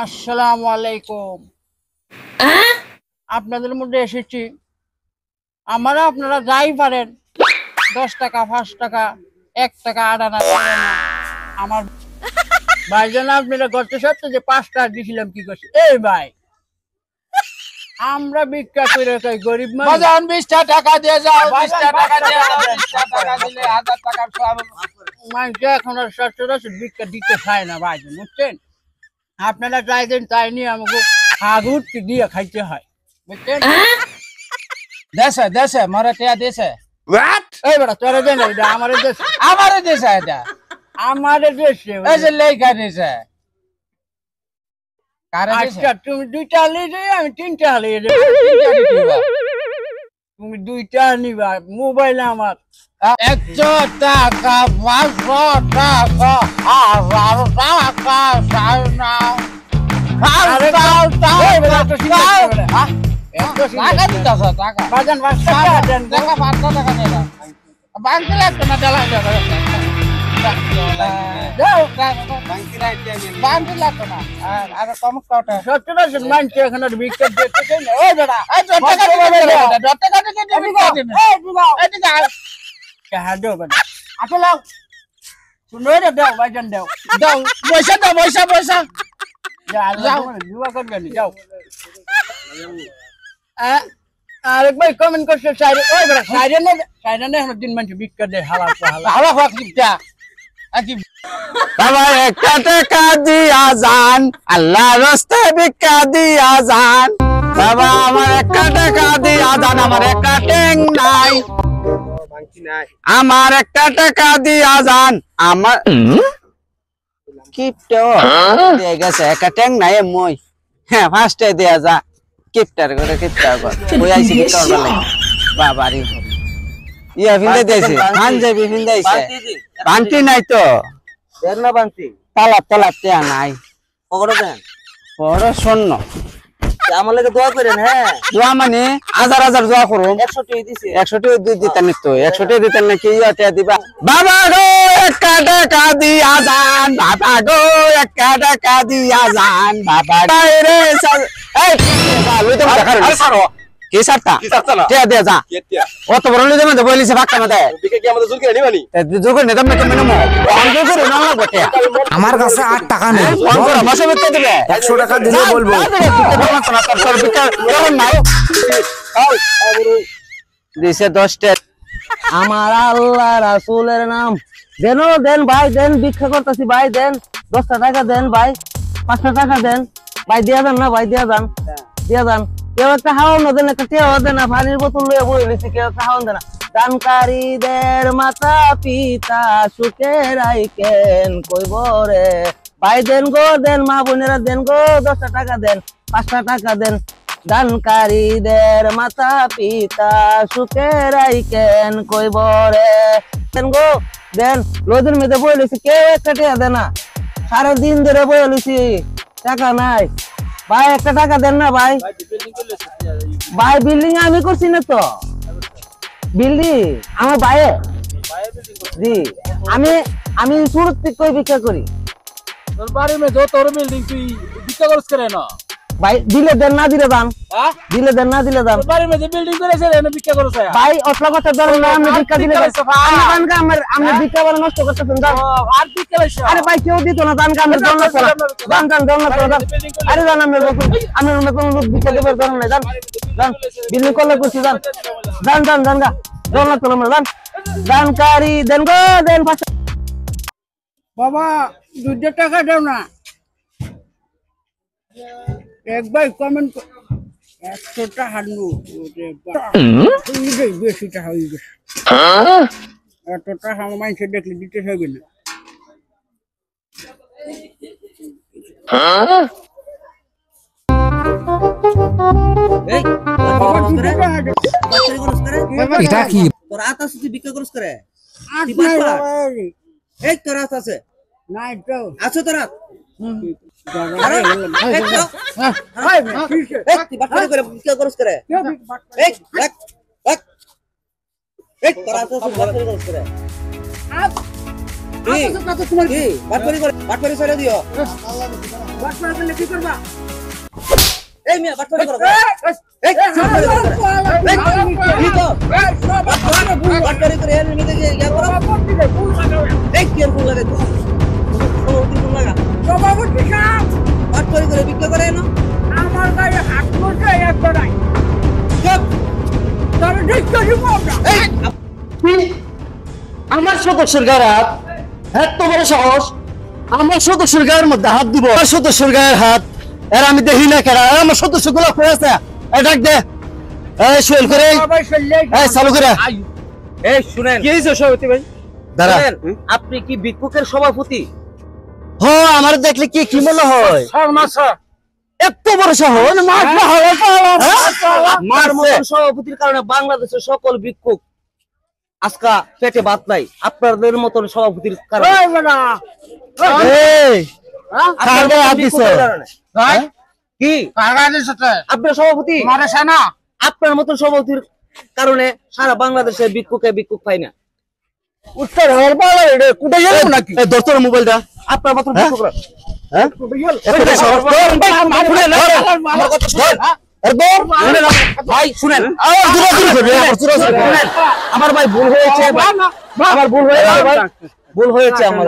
আসসালামু আলাইকুম। আপনাদের মধ্যে এসেছি, আপনারা যাই পারেন 10 টাকা 5 টাকা 1 টাকা আড়ানা আমার ভাইজান আপনারা গত সপ্তাহে যে 5 টাকা দিয়েছিলাম কি করছে এই ভাই আমরা ভিক্ষা করে খাই গরিব মানুষ। 20 টাকা দিয়ে যাও, 20 টাকা দিয়ে যাও, 20 টাকা দিলে 1000 টাকার সব মানুষ এখন আর সচরাচর ভিক্ষা দিতে চায় না ভাইজান, বুঝছেন? আপনারা চাইছেন তাই নিয়ে আমাকে হাগুট দিয়ে খাইতে হয়, বুঝছেন? দেশে দেশে মরাটিয়া দেশে এই বেটা তোরা দেন এটা আমাদের দেশ, আমারে দেশে এটা আমাদের দেশে। এই যে লেখা দেশে কারে দেশে আচ্ছা তুমি 2টা নিয়ে আমি 3টা নিয়ে তুমি 2টা নিবা। মোবাইল আমার 100 টাকা 500 টাকা 1000 টাকা চাই না আরে টাকা এই বেটা তো টাকা দিতেছ টাকা বাজান 5 টাকা দেন গো। টাকা 500 টাকা নিয়ে না বাংলা লাগতো না ডালা যাও বাংলা লাগতো না আর কম কটা সচরাচর মানুষ এখন আর ভিক্ষা দিতে চায় না। ওই বেটা এই টাকা দিতে টাকা দিতে দিবি কাটিন এই দিবাও এই টাকা কাহা দাও বেটা আচ্ছা লাও শুনো রে দাও বাজান দাও দাও পয়সা দাও পয়সা যাও দুয়া করবেন যাও। আরেক ভাই কমেন্ট করছে সাইরে ওই বেটা সাইরে না এখন দিন মানুষ ভিক্ষা দেয় হালাল হালাল হাওয়া খাওয়া কিপটা আকি বাবা 1 টাকা দিয়া যান আল্লাহ রাস্তায় ভিক্ষা দিয়া যান বাবা আমার 1 টাকা দিয়া যান আমার একটা ট্যাং নাই আমার 1 টাকা দিয়া যান আমার কিপটা দিয়ে গেছে একটা ট্যাং নাই মই হ্যাঁ ফার্স্টে দেয়া যা কিপটার করে কিপটা কর ওই আইছি ভিক্ষা করবার লাগি বাবারি ইয়া ভিন্দে দিয়েছে পাঞ্জাবি ভিন্দাইছে বান্টি নাই তো দেন না বান্তি তালা টেয়া নাই পকড় দেন বড় শূন্য আমার লাগে দোয়া করেন। হ্যাঁ দোয়া মানে হাজার দোয়া করুম 100 টাকা দিছি 100 টাকা দিতেন তো 100 টাকা দিতেন নাকি ইয়া দিবা বাবা গো 1 টাকা দিয়া যান বাবা গো 1 টাকা দিয়া যান বাবা রে এই লই তো দেখা রে সারো কি সারতা টিয়া দিয়া যা অত বড় লই দেব বলিছে বাক্কা মতে বিকে কি আমাদের জুল করে নিবানি জোর নেতাম না কেমন মো অঙ্ক করে না বটে আমার কাছে 8 টাকা নেই, ফোন করে মাসে বেতে দিবে 100 টাকা দিলে বলবো। দিছে 10 টাকা আমার আল্লাহ রাসূলের নাম দেন দেন ভাই দেন ভিক্ষা করতেছি ভাই দেন 10 টাকা দেন ভাই 5 টাকা দেন ভাই দিয়া দেন না ভাই দিয়া দেন কেউ একটা হাওন দেন একটা টেও দেন না পানির বোতল লয়ে বই নিছি কেউ একটা হাওন দেন না দানকারীদের মাতা পিতা সুখে রাইকেন কইব রে ভাই দেন গো দেন মা বোনেরা দেন গো 10 টাকা দেন 5 টাকা দেন দানকারীদের মাতা পিতা সুখে রাইকেন কইব রে দেন গো দেন লোদের মেয়েদের বই লইছি কেউ একটা টেয়া দেন না সারাদিন ধরে বই লইছি টাকা নাই ভাই 1 টাকা দেন না ভাই ভাই বিল্ডিং আমি করছি না তো বিল্ডিং আমার ভাইয়ে জি আমি শুরু থেকে কই ভিক্ষা করি তোর বাড়ি মে যত তোর বিল্ডিং তুই ভিক্ষা করছ করে না ভাই দিলে দেন না দিলে দান হ্যাঁ দিলে দেন না দিলে দান তোর বাড়ি মে যে বিল্ডিং করেছে না ভিক্ষা করছ ভাই অতলা কথা ধরেন না আমি ভিক্ষা দিলে আমরা ভিক্ষা বলে নষ্ট করতেছেন দান আর ভিক্ষা লইছ আরে ভাই কেউ দিত না দান কাম দান না করা দান না করা আরে দান আমি নতুন লোক ভিক্ষা দেবার ধরেন না দান বিল্ডিং করলে করছি দান গা দান না তোলা দান দানকারী দেন গো দেন বাবা 2 টাকা দাও না। এক ভাই কমেন্ট 100 টাকা নোট বেশি টাকা হয়ে গেছে। এত টাকা আমার মানুষের দেখলে দিতে হবে না। এই বাবা 2 টাকা দাও। এটা কি তোর আত আছে তুই ভিক্ষা করছ করে আজ নাই বাবা এই তোর আত আছে নাই তো আছো তোর আত আরে এই তো ভাই ঠিক আছে এই তুই বাটপারি করে ভিক্ষা করছ করে এই তোর আত আছে বাটপারি করছ করে আমার গায়ে হাত করছে একবার আমার সদস্যের গায়ে হাত, এত বড় সাহস, আমার সদস্যের গায়ের মধ্যে হাত দিব? আমার সদস্যের গায়ের হাত এর আমি দেখি না কেন? আর আমার সদস্য গুলো করে আছে, ডাক দে, এই সোহেল করে, এই চালু করে। এই শুনেন, কি হয়েছে সভাপতি ভাই? দাঁড়া, আপনি কি ভিক্ষুকের সভাপতি? হ আমার দেখলে কি কি মনে হয়? এত বড় সাহস! আমার মতন সভাপতির কারণে বাংলাদেশের সকল ভিক্ষুক আজকা পেটে ভাত নাই, আপনাদের মতন সভাপতির কারণে। এই, কার গায়ে হাত দিছো? কি আপনার সভাপতি? আপনার মতন সভাপতির কারণে সারা বাংলাদেশের ভিক্ষুকে ভিক্ষুক পাই না। উত্তর হওয়ার পালা রে, কোথায় গেল নাকি? এই ধর তোর মোবাইলটা। আপনার মতন ভিক্ষুকরা হ্যাঁ? ভাই শুনেন, শুনেন, আমার ভাই ভুল হয়েছে, আমার ভুল হয়েছে, ভাই ভুল হয়েছে, আমার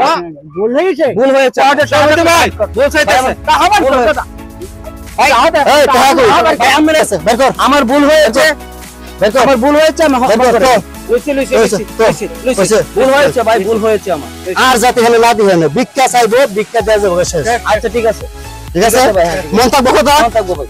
ভুল হয়েছে। ভুল হয়েছে। আমার ভুল হয়েছে, আমার ভুল হয়েছে, ভুল হয়েছে ভাই, ভুল হয়েছে আমার। আর যাতে হলে লাদি হয় না, ভিক্ষা চাইবো, ভিক্ষা দেওয়া যাবে শেষ। আচ্ছা ঠিক আছে, ঠিক আছে, মন্তব্য কথা। মন্তব্য ভাই।